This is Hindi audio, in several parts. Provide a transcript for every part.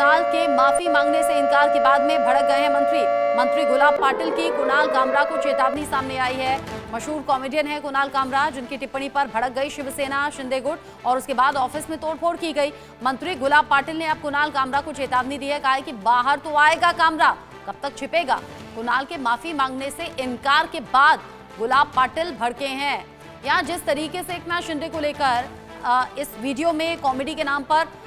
कुणाल के माफी मांगने से इनकार के बाद में भड़क गए हैं मंत्री गुलाब पाटिल की कुणाल कामरा को चेतावनी सामने आई है। मशहूर कॉमेडियन है कुणाल कामरा, जिनकी टिप्पणी पर भड़क गई शिवसेना शिंदे गुट और उसके बाद ऑफिस में तोड़फोड़ की गई। मंत्री गुलाब पाटिल ने अब कुणाल कामरा को चेतावनी दी है, कहा है कि बाहर तो आएगा कामरा, कब तक छिपेगा। कुणाल के माफी मांगने से इनकार के बाद गुलाब पाटिल भड़के हैं। यहाँ जिस तरीके से एकनाथ शिंदे को लेकर इस वीडियो में कॉमेडी के नाम पर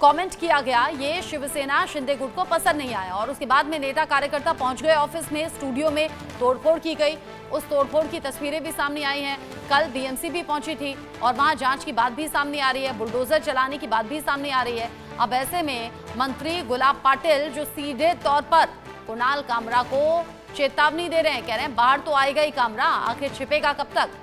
कमेंट किया गया, ये शिवसेना शिंदे गुट को पसंद नहीं आया और उसके बाद में नेता कार्यकर्ता पहुंच गए ऑफिस में, स्टूडियो में तोड़फोड़ की गई। उस तोड़फोड़ की तस्वीरें भी सामने आई हैं। कल बीएमसी भी पहुंची थी और वहां जांच की बात भी सामने आ रही है, बुलडोजर चलाने की बात भी सामने आ रही है। अब ऐसे में मंत्री गुलाब पाटिल जो सीधे तौर पर कुणाल कामरा को चेतावनी दे रहे हैं, कह रहे हैं बाहर तो आएगा ही कामरा, आखिर छिपेगा कब तक।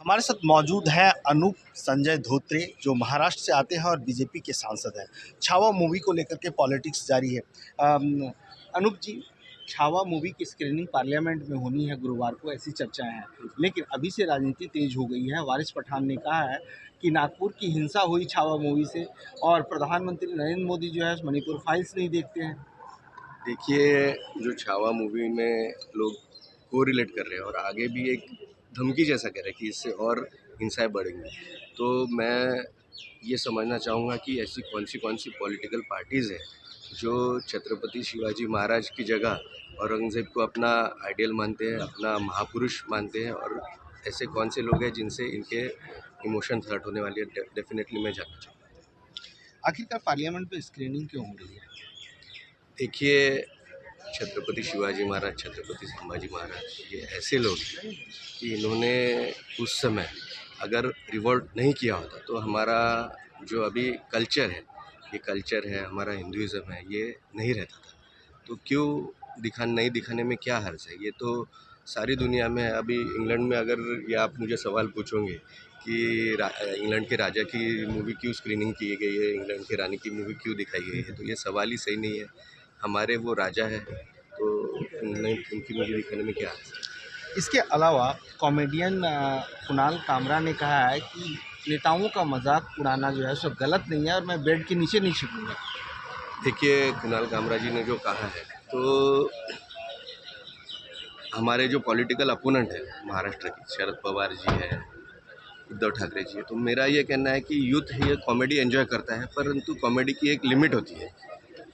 हमारे साथ मौजूद हैं अनूप संजय धोत्रे, जो महाराष्ट्र से आते हैं और बीजेपी के सांसद हैं। छावा मूवी को लेकर के पॉलिटिक्स जारी है। अनूप जी, छावा मूवी की स्क्रीनिंग पार्लियामेंट में होनी है गुरुवार को, ऐसी चर्चाएं हैं, लेकिन अभी से राजनीति तेज हो गई है। वारिस पठान ने कहा है कि नागपुर की हिंसा हुई छावा मूवी से और प्रधानमंत्री नरेंद्र मोदी जो है मणिपुर फाइल्स नहीं देखते हैं। देखिए, जो छावा मूवी में लोग को रिलेट कर रहे हैं और आगे भी एक धमकी जैसा कह रहे हैं कि इससे और हिंसाएं बढ़ेंगी, तो मैं ये समझना चाहूँगा कि ऐसी कौन सी पॉलिटिकल पार्टीज़ हैं जो छत्रपति शिवाजी महाराज की जगह औरंगज़ेब को अपना आइडियल मानते हैं, अपना महापुरुष मानते हैं, और ऐसे कौन से लोग हैं जिनसे इनके इमोशंस हर्ट होने वाली है। डेफिनेटली मैं जानना चाहूँगा। आखिरकार पार्लियामेंट में स्क्रीनिंग क्यों हो रही है? देखिए, छत्रपति शिवाजी महाराज, छत्रपति संभाजी महाराज, ये ऐसे लोग हैं कि इन्होंने उस समय अगर रिवोल्ट नहीं किया होता तो हमारा जो अभी कल्चर है, ये कल्चर है, हमारा हिंदुइज़्म है, ये नहीं रहता था। तो क्यों नहीं दिखाने में क्या हर्ज है? ये तो सारी दुनिया में है। अभी इंग्लैंड में अगर ये आप मुझे सवाल पूछोगे कि इंग्लैंड के राजा की मूवी क्यों स्क्रीनिंग की गई है, इंग्लैंड के रानी की मूवी क्यों दिखाई गई है, तो ये सवाल ही सही नहीं है। हमारे वो राजा है, तो उनकी मूवी दिखाने में क्या है? इसके अलावा कॉमेडियन कुणाल कामरा ने कहा है कि नेताओं का मजाक उड़ाना जो है सो गलत नहीं है और मैं बेड के नीचे नहीं छिपूंगा। देखिए, कुणाल कामरा जी ने जो कहा है, तो हमारे जो पॉलिटिकल अपोनेंट है महाराष्ट्र की, शरद पवार जी है, उद्धव ठाकरे जी है, तो मेरा ये कहना है कि यूथ ये कॉमेडी एंजॉय करता है, परंतु कॉमेडी की एक लिमिट होती है।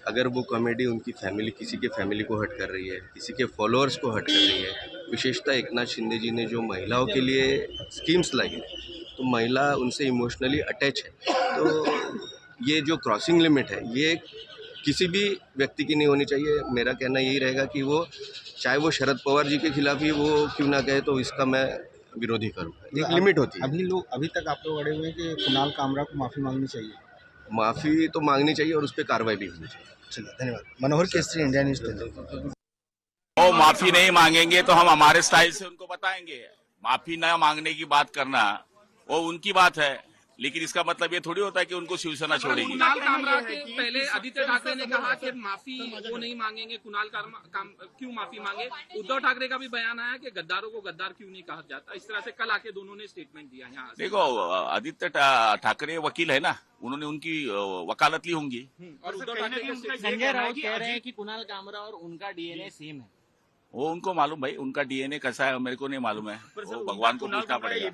अगर वो कॉमेडी उनकी फैमिली, किसी के फैमिली को हर्ट कर रही है, किसी के फॉलोअर्स को हर्ट कर रही है, विशेषतः एकनाथ शिंदे जी ने जो महिलाओं के लिए स्कीम्स लाई है, तो महिला उनसे इमोशनली अटैच है, तो ये जो क्रॉसिंग लिमिट है, ये किसी भी व्यक्ति की नहीं होनी चाहिए। मेरा कहना यही रहेगा कि वो, चाहे वो शरद पवार जी के खिलाफ ही वो क्यों ना कहे, तो इसका मैं विरोधी करूँगा। एक लिमिट होती है। अभी तक आप लोग अड़े हुए हैं कि कुणाल कामरा को माफ़ी मांगनी चाहिए। माफ़ी तो मांगनी चाहिए और उस पर कार्रवाई भी होनी चाहिए। चलिए, धन्यवाद। मनोहर केसरी, इंडिया न्यूज़ दिल्ली। वो माफी नहीं मांगेंगे तो हम हमारे स्टाइल से उनको बताएंगे। माफी न मांगने की बात करना वो उनकी बात है, लेकिन इसका मतलब ये थोड़ी होता है कि उनको शिवसेना छोड़ेगी। कुणाल कामरा के पहले आदित्य ठाकरे ने कहा कि माफी वो नहीं मांगेंगे, कुणाल क्यों माफी मांगे। उद्धव ठाकरे का भी बयान आया कि गद्दारों को गद्दार क्यों नहीं कहा जाता। इस तरह से कल आके दोनों ने स्टेटमेंट दिया। यहाँ देखो, आदित्य ठाकरे वकील है ना, उन्होंने उनकी वकालत ली होंगी। और उद्धव ठाकरे संजय राउत कह रहे हैं कि कुणाल कामरा और उनका डीएनए सेम है। वो उनको मालूम भाई, उनका डीएनए कैसा है मेरे को नहीं मालूम है, वो भगवान को पूछना पड़ेगा।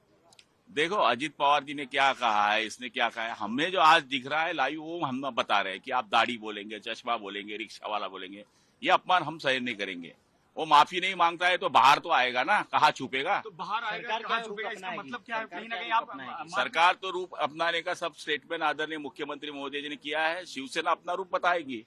देखो, अजित पवार जी ने क्या कहा है, इसने क्या कहा है, हमें जो आज दिख रहा है लाइव, वो हम बता रहे हैं कि आप दाढ़ी बोलेंगे, चश्मा बोलेंगे, रिक्शा वाला बोलेंगे, ये अपमान हम सहन नहीं करेंगे। वो माफी नहीं मांगता है तो बाहर तो आएगा ना, कहाँ छुपेगा? तो बाहर आएगा, कहाँ छुपेगा? इसका मतलब क्या है? कहीं ना कहीं आप सरकार तो रूप अपनाने का सब स्टेटमेंट आदरणीय मुख्यमंत्री महोदय जी ने किया है, शिवसेना अपना रूप बताएगी।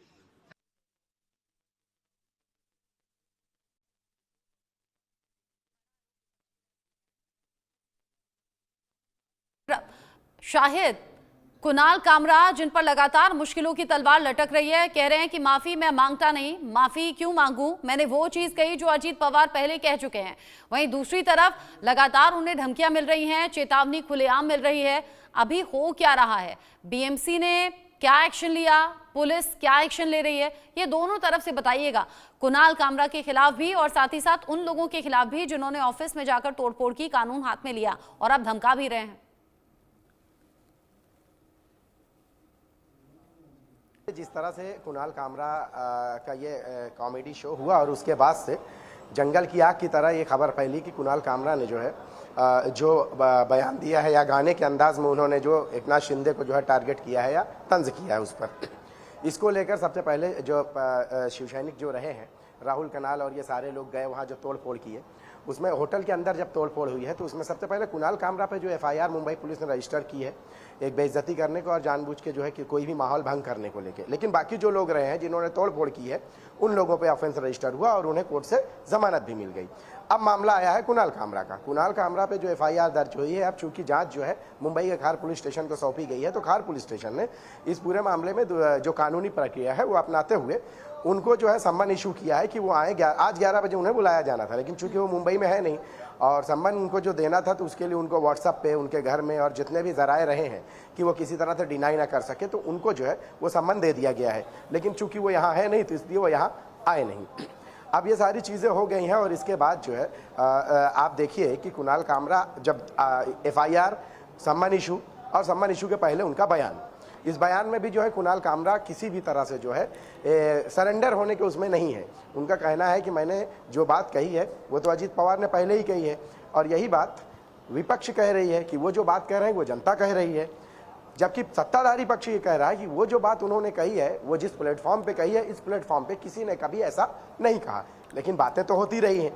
शाहिद, कुणाल कामरा जिन पर लगातार मुश्किलों की तलवार लटक रही है, कह रहे हैं कि माफी मैं मांगता नहीं, माफी क्यों मांगूं, मैंने वो चीज कही जो अजीत पवार पहले कह चुके हैं। वहीं दूसरी तरफ लगातार उन्हें धमकियां मिल रही हैं, चेतावनी खुलेआम मिल रही है। अभी हो क्या रहा है, बीएमसी ने क्या एक्शन लिया, पुलिस क्या एक्शन ले रही है, ये दोनों तरफ से बताइएगा। कुणाल कामरा के खिलाफ भी और साथ ही साथ उन लोगों के खिलाफ भी जिन्होंने ऑफिस में जाकर तोड़फोड़ की, कानून हाथ में लिया और अब धमका भी रहे हैं। जिस तरह से कुणाल कामरा का ये कॉमेडी शो हुआ और उसके बाद से जंगल की आग की तरह ये खबर फैली कि कुणाल कामरा ने जो है जो बयान दिया है या गाने के अंदाज में उन्होंने जो एकनाथ शिंदे को जो है टारगेट किया है या तंज किया है उस पर, इसको लेकर सबसे पहले जो शिवसैनिक जो रहे हैं राहुल कनाल और ये सारे लोग गए वहाँ जो तोड़ फोड़ किए, उसमें होटल के अंदर जब तोड़ फोड़ हुई है तो उसमें सबसे पहले कुणाल कामरा पे जो एफआईआर मुंबई पुलिस ने रजिस्टर की है एक बेइज्जती करने को और जानबूझ के जो है कि कोई भी माहौल भंग करने को लेके। लेकिन बाकी जो लोग रहे हैं जिन्होंने तोड़ फोड़ की है उन लोगों पे ऑफेंस रजिस्टर हुआ और उन्हें कोर्ट से जमानत भी मिल गई। अब मामला आया है कुणाल कामरा का। कुणाल कामरा पे जो एफआईआर दर्ज हुई है, अब चूंकि जांच जो है मुंबई के खार पुलिस स्टेशन को सौंपी गई है, तो खार पुलिस स्टेशन ने इस पूरे मामले में जो कानूनी प्रक्रिया है वो अपनाते हुए उनको जो है सम्मन इशू किया है कि वो आए। आज 11 बजे उन्हें बुलाया जाना था, लेकिन चूंकि वो मुंबई में है नहीं और सम्मन उनको जो देना था तो उसके लिए उनको व्हाट्सएप पे उनके घर में और जितने भी जराए रहे हैं कि वो किसी तरह से डिनाई ना कर सके, तो उनको जो है वो सम्मन दे दिया गया है। लेकिन चूंकि वो यहाँ है नहीं तो इसलिए वो यहाँ आए नहीं। अब ये सारी चीज़ें हो गई हैं और इसके बाद जो है आप देखिए कि कुणाल कामरा जब एफआईआर, सम्मन इशू और सम्मन इशू के पहले उनका बयान, इस बयान में भी जो है कुणाल कामरा किसी भी तरह से जो है सरेंडर होने के उसमें नहीं है। उनका कहना है कि मैंने जो बात कही है वो तो अजीत पवार ने पहले ही कही है और यही बात विपक्ष कह रही है कि वो जो बात कह रहे हैं वो जनता कह रही है, जबकि सत्ताधारी पक्ष ये कह रहा है कि वो जो बात उन्होंने कही है वो जिस प्लेटफॉर्म पे कही है इस प्लेटफॉर्म पे किसी ने कभी ऐसा नहीं कहा। लेकिन बातें तो होती रही हैं।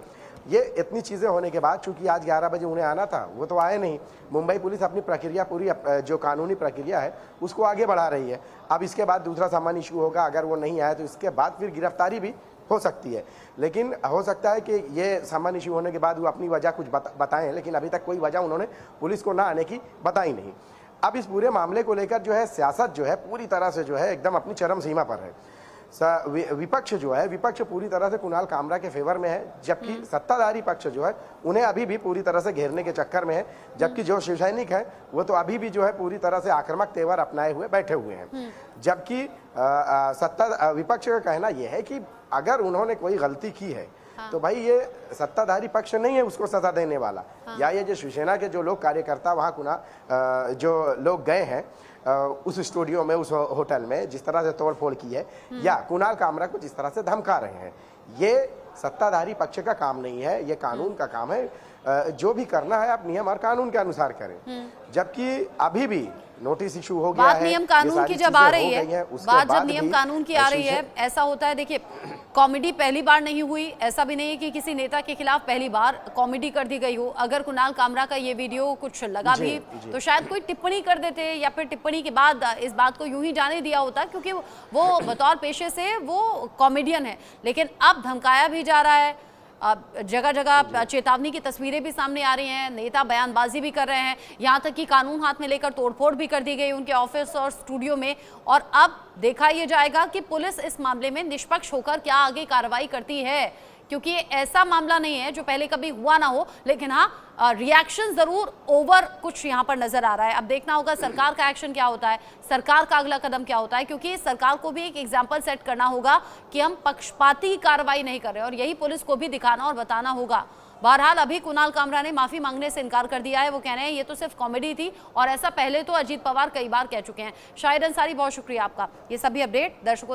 ये इतनी चीज़ें होने के बाद चूंकि आज 11 बजे उन्हें आना था, वो तो आए नहीं। मुंबई पुलिस अपनी प्रक्रिया पूरी जो कानूनी प्रक्रिया है उसको आगे बढ़ा रही है। अब इसके बाद दूसरा सम्मन इशू होगा, अगर वो नहीं आए तो इसके बाद फिर गिरफ्तारी भी हो सकती है। लेकिन हो सकता है कि ये सम्मन इशू होने के बाद वो अपनी वजह कुछ बताएं, लेकिन अभी तक कोई वजह उन्होंने पुलिस को ना आने की बताई नहीं। अब इस पूरे मामले को लेकर जो है सियासत जो है पूरी तरह से जो है एकदम अपनी चरम सीमा पर है। विपक्ष जो है, विपक्ष पूरी तरह से कुणाल कामरा के फेवर में है, जबकि सत्ताधारी पक्ष जो है उन्हें अभी भी पूरी तरह से घेरने के चक्कर में है। जबकि जो शिवसैनिक है वो तो अभी भी जो है पूरी तरह से आक्रामक तेवर अपनाए हुए बैठे हुए हैं। जबकि विपक्ष का कहना यह है कि अगर उन्होंने कोई गलती की है तो भाई ये सत्ताधारी पक्ष नहीं है उसको सजा देने वाला, या ये जो शिवसेना के जो लोग कार्यकर्ता वहाँ जो लोग गए हैं उस स्टूडियो में, उस होटल में जिस तरह से तोड़फोड़ की है या कुणाल कामरा को जिस तरह से धमका रहे हैं, ये सत्ताधारी पक्ष का काम नहीं है, ये कानून का काम है। जो भी करना है आप नियम और कानून के अनुसार करें। जबकि अभी भी नोटिस इशू हो गया है। बात नियम कानून की जब आ रही है, बात जब नियम कानून की आ रही है, ऐसा होता है। देखिए, कॉमेडी पहली बार नहीं हुई, ऐसा भी नहीं है कि किसी नेता के खिलाफ पहली बार कॉमेडी कर दी गई हो। अगर कुणाल कामरा का ये वीडियो कुछ लगा भी तो शायद कोई टिप्पणी कर देते या फिर टिप्पणी के बाद इस बात को यूं ही जाने दिया होता, क्योंकि वो बतौर पेशे से वो कॉमेडियन है। लेकिन अब धमकाया भी जा रहा है, जगह जगह चेतावनी की तस्वीरें भी सामने आ रही हैं, नेता बयानबाजी भी कर रहे हैं, यहाँ तक कि कानून हाथ में लेकर तोड़फोड़ भी कर दी गई उनके ऑफिस और स्टूडियो में। और अब देखा यह जाएगा कि पुलिस इस मामले में निष्पक्ष होकर क्या आगे कार्रवाई करती है, क्योंकि ये ऐसा मामला नहीं है जो पहले कभी हुआ ना हो। लेकिन हाँ, रिएक्शन जरूर ओवर कुछ यहाँ पर नजर आ रहा है। अब देखना होगा सरकार का एक्शन क्या होता है, सरकार का अगला कदम क्या होता है, क्योंकि सरकार को भी एक एग्जाम्पल सेट करना होगा कि हम पक्षपाती कार्रवाई नहीं कर रहे, और यही पुलिस को भी दिखाना और बताना होगा। बहरहाल अभी कुणाल कामरा ने माफी मांगने से इनकार कर दिया है। वो कह रहे हैं ये तो सिर्फ कॉमेडी थी और ऐसा पहले तो अजीत पवार कई बार कह चुके हैं। शाहिद अंसारी, बहुत शुक्रिया आपका। ये सभी अपडेट दर्शकों तक